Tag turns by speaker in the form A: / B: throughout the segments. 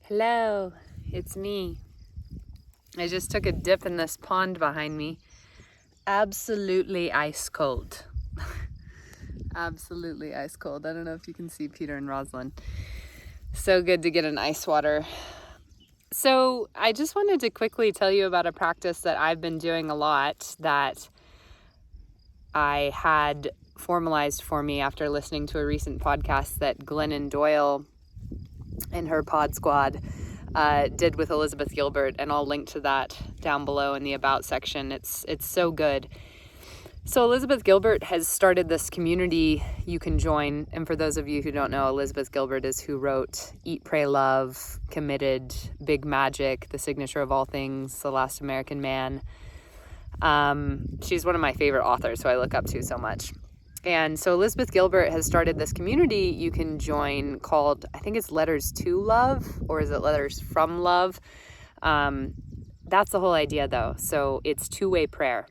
A: Hello, it's me. I just took a dip in this pond behind me. Absolutely ice cold. Absolutely ice cold. I don't know if you can see Peter and Rosalind. So good to get an ice water. So I just wanted to quickly tell you about a practice that I've been doing a lot that I had formalized for me after listening to a recent podcast that Glennon Doyle and her pod squad did with Elizabeth Gilbert, and I'll link to that down below in the About section. It's so good. So Elizabeth Gilbert has started this community you can join, and for those of you who don't know, Elizabeth Gilbert is who wrote Eat, Pray, Love, Committed, Big Magic, The Signature of All Things, The Last American Man. She's one of my favorite authors, so I look up to so much. And so Elizabeth Gilbert has started this community you can join called, I think it's Letters to Love, or is it Letters from Love? That's the whole idea, though. So it's two-way prayer.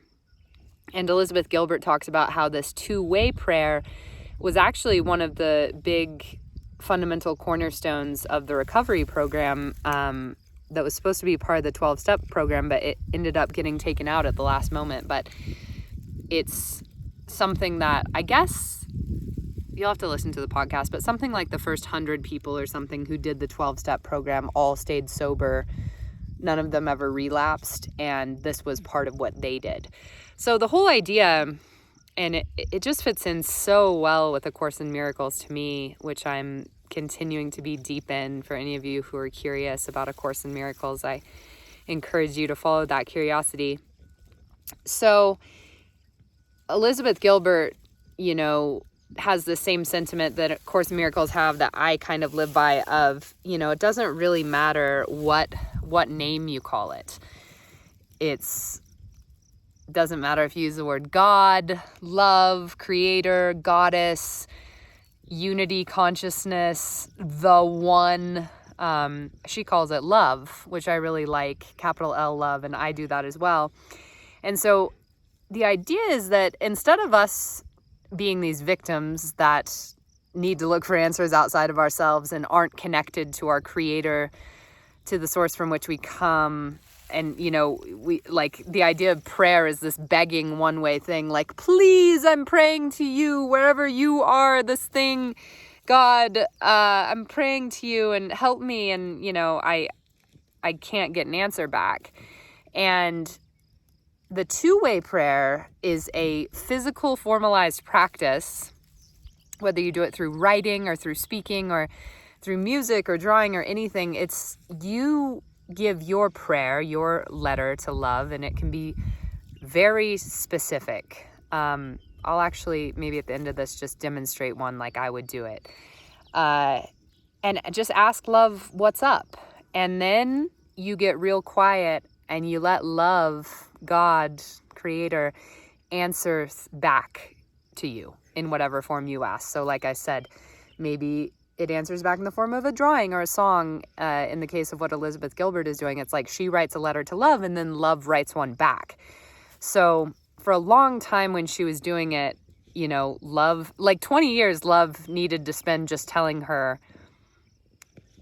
A: And Elizabeth Gilbert talks about how this two-way prayer was actually one of the big fundamental cornerstones of the recovery program that was supposed to be part of the 12-step program, but it ended up getting taken out at the last moment. But it's something that I guess you'll have to listen to the podcast, but something like the first 100 people or something who did the 12-step program all stayed sober. None of them ever relapsed, and this was part of what they did. So the whole idea, and it just fits in so well with A Course in Miracles to me, which I'm continuing to be deep in. For any of you who are curious about A Course in Miracles, I encourage you to follow that curiosity. So Elizabeth Gilbert, has the same sentiment that A Course in Miracles have that I kind of live by of, it doesn't really matter what name you call it. Doesn't matter if you use the word God, love, creator, goddess, unity, consciousness, the one. She calls it love, which I really like, capital L love, and I do that as well. And so the idea is that instead of us being these victims that need to look for answers outside of ourselves and aren't connected to our creator, to the source from which we come, and, we like the idea of prayer is this begging one-way thing, like, please, I'm praying to you wherever you are, this thing, God, I'm praying to you and help me. And, I can't get an answer back. And the two-way prayer is a physical formalized practice, whether you do it through writing or through speaking or through music or drawing or anything. It's you give your prayer, your letter to love, and it can be very specific. I'll actually, maybe at the end of this, just demonstrate one like I would do it. And just ask love what's up. And then you get real quiet and you let love, God, creator, answer back to you in whatever form you ask. So like I said, maybe it answers back in the form of a drawing or a song. In the case of what Elizabeth Gilbert is doing, it's like she writes a letter to love and then love writes one back. So for a long time when she was doing it, love, like 20 years, love needed to spend just telling her,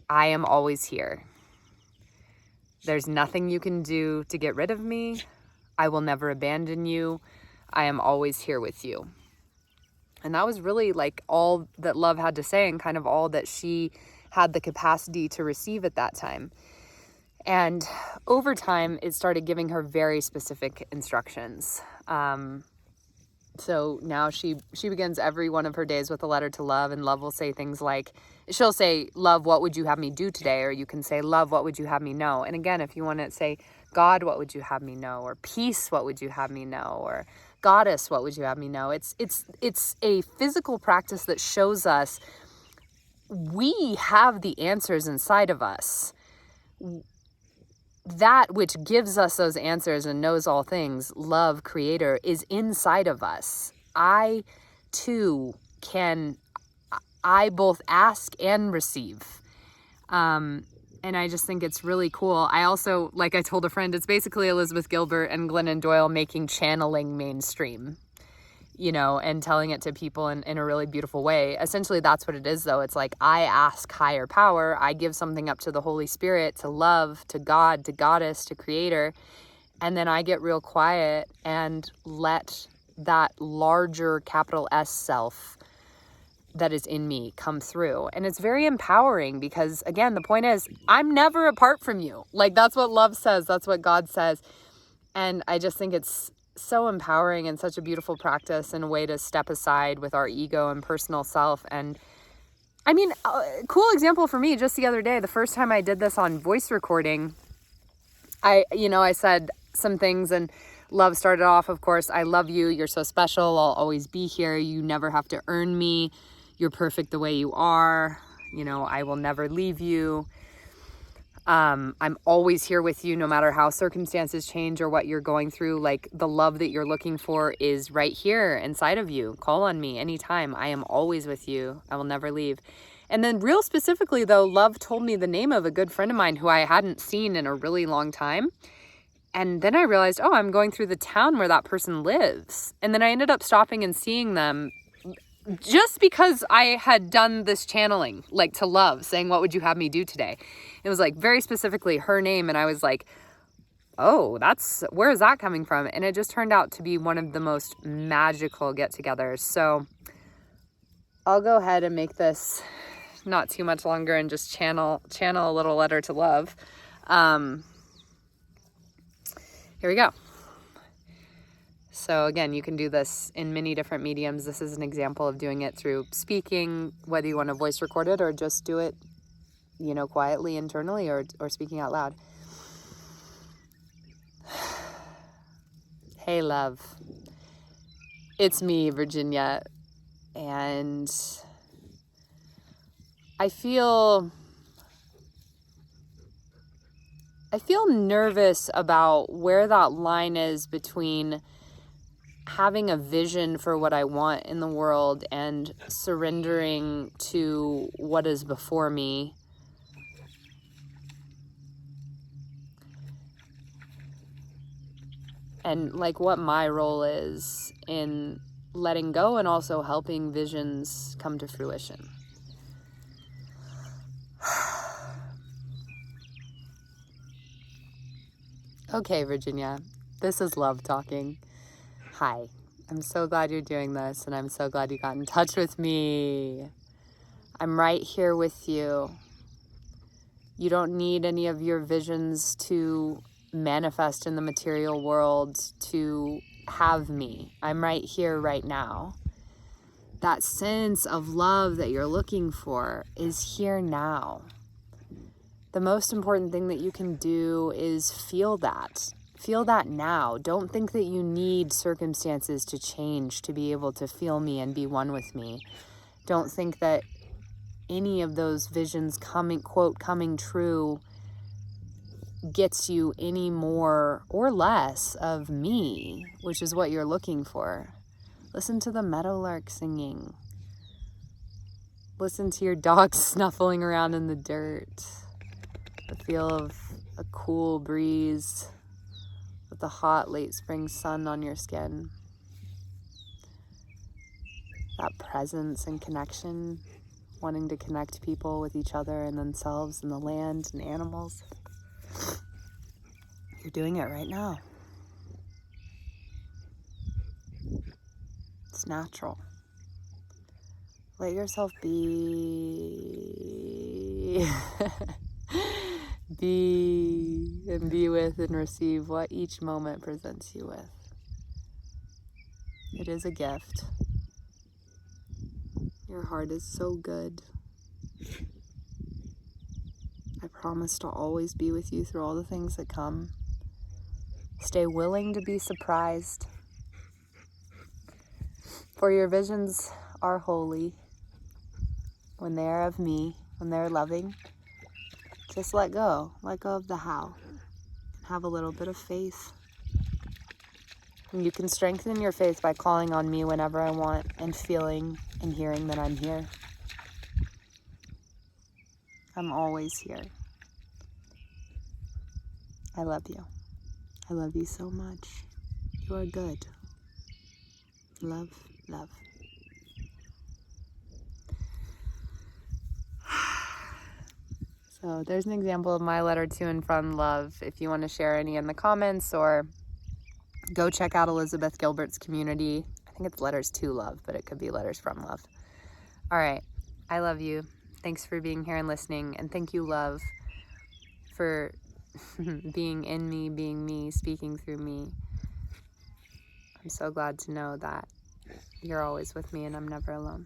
A: I am always here. There's nothing you can do to get rid of me. I will never abandon you. I am always here with you. And that was really like all that love had to say and kind of all that she had the capacity to receive at that time. And over time, it started giving her very specific instructions. So now she begins every one of her days with a letter to love, and love will say things like, she'll say, love, what would you have me do today? Or you can say, love, what would you have me know? And again, if you want to say, God, what would you have me know? Or peace, what would you have me know? Or goddess, what would you have me know? It's a physical practice that shows us we have the answers inside of us. That which gives us those answers and knows all things, love, creator, is inside of us. I too I both ask and receive. And I just think it's really cool. I also, like I told a friend, it's basically Elizabeth Gilbert and Glennon Doyle making channeling mainstream. and telling it to people in a really beautiful way. Essentially, that's what it is, though. It's like I ask higher power, I give something up to the Holy Spirit, to love, to God, to Goddess, to Creator, and then I get real quiet and let that larger capital S self that is in me come through. And it's very empowering because, again, the point is, I'm never apart from you. Like, that's what love says. That's what God says. And I just think it's so empowering and such a beautiful practice and a way to step aside with our ego and personal self. And I mean, cool example for me, just the other day, the first time I did this on voice recording, I said some things, and love started off, of course, I love you. You're so special. I'll always be here. You never have to earn me. You're perfect the way you are. I will never leave you. I'm always here with you, no matter how circumstances change or what you're going through. Like, the love that you're looking for is right here inside of you. Call on me anytime. I am always with you. I will never leave. And then real specifically, though, love told me the name of a good friend of mine who I hadn't seen in a really long time. And then I realized, oh, I'm going through the town where that person lives. And then I ended up stopping and seeing them just because I had done this channeling, like, to love, saying, what would you have me do today? It was like very specifically her name. And I was like, oh, where is that coming from? And it just turned out to be one of the most magical get-togethers. So I'll go ahead and make this not too much longer and just channel a little letter to love. Here we go. So again, you can do this in many different mediums. This is an example of doing it through speaking, whether you want to voice record it or just do it, quietly internally or speaking out loud. Hey, love. It's me, Virginia. And I feel nervous about where that line is between having a vision for what I want in the world and surrendering to what is before me. And like what my role is in letting go and also helping visions come to fruition. Okay, Virginia, this is love talking. Hi, I'm so glad you're doing this, and I'm so glad you got in touch with me. I'm right here with you. You don't need any of your visions to manifest in the material world to have me. I'm right here, right now. That sense of love that you're looking for is here now. The most important thing that you can do is feel that. Feel that now. Don't think that you need circumstances to change to be able to feel me and be one with me. Don't think that any of those visions coming true gets you any more or less of me, which is what you're looking for. Listen to the meadowlark singing. Listen to your dog snuffling around in the dirt. The feel of a cool breeze with the hot late spring sun on your skin. That presence and connection, wanting to connect people with each other and themselves and the land and animals. You're doing it right now. It's natural. Let yourself be. Be with and receive what each moment presents you with. It is a gift. Your heart is so good. I promise to always be with you through all the things that come. Stay willing to be surprised. For your visions are holy. When they are of me, when they're loving, just let go. Let go of the how. Have a little bit of faith. And you can strengthen your faith by calling on me whenever I want and feeling and hearing that I'm here. I'm always here. I love you. I love you so much. You are good. Love. Love. So there's an example of my letter to and from love. If you want to share any in the comments, or go check out Elizabeth Gilbert's community. I think it's letters to love, but it could be letters from love. All right. I love you. Thanks for being here and listening. And thank you, love, for being in me, being me, speaking through me. I'm so glad to know that you're always with me and I'm never alone.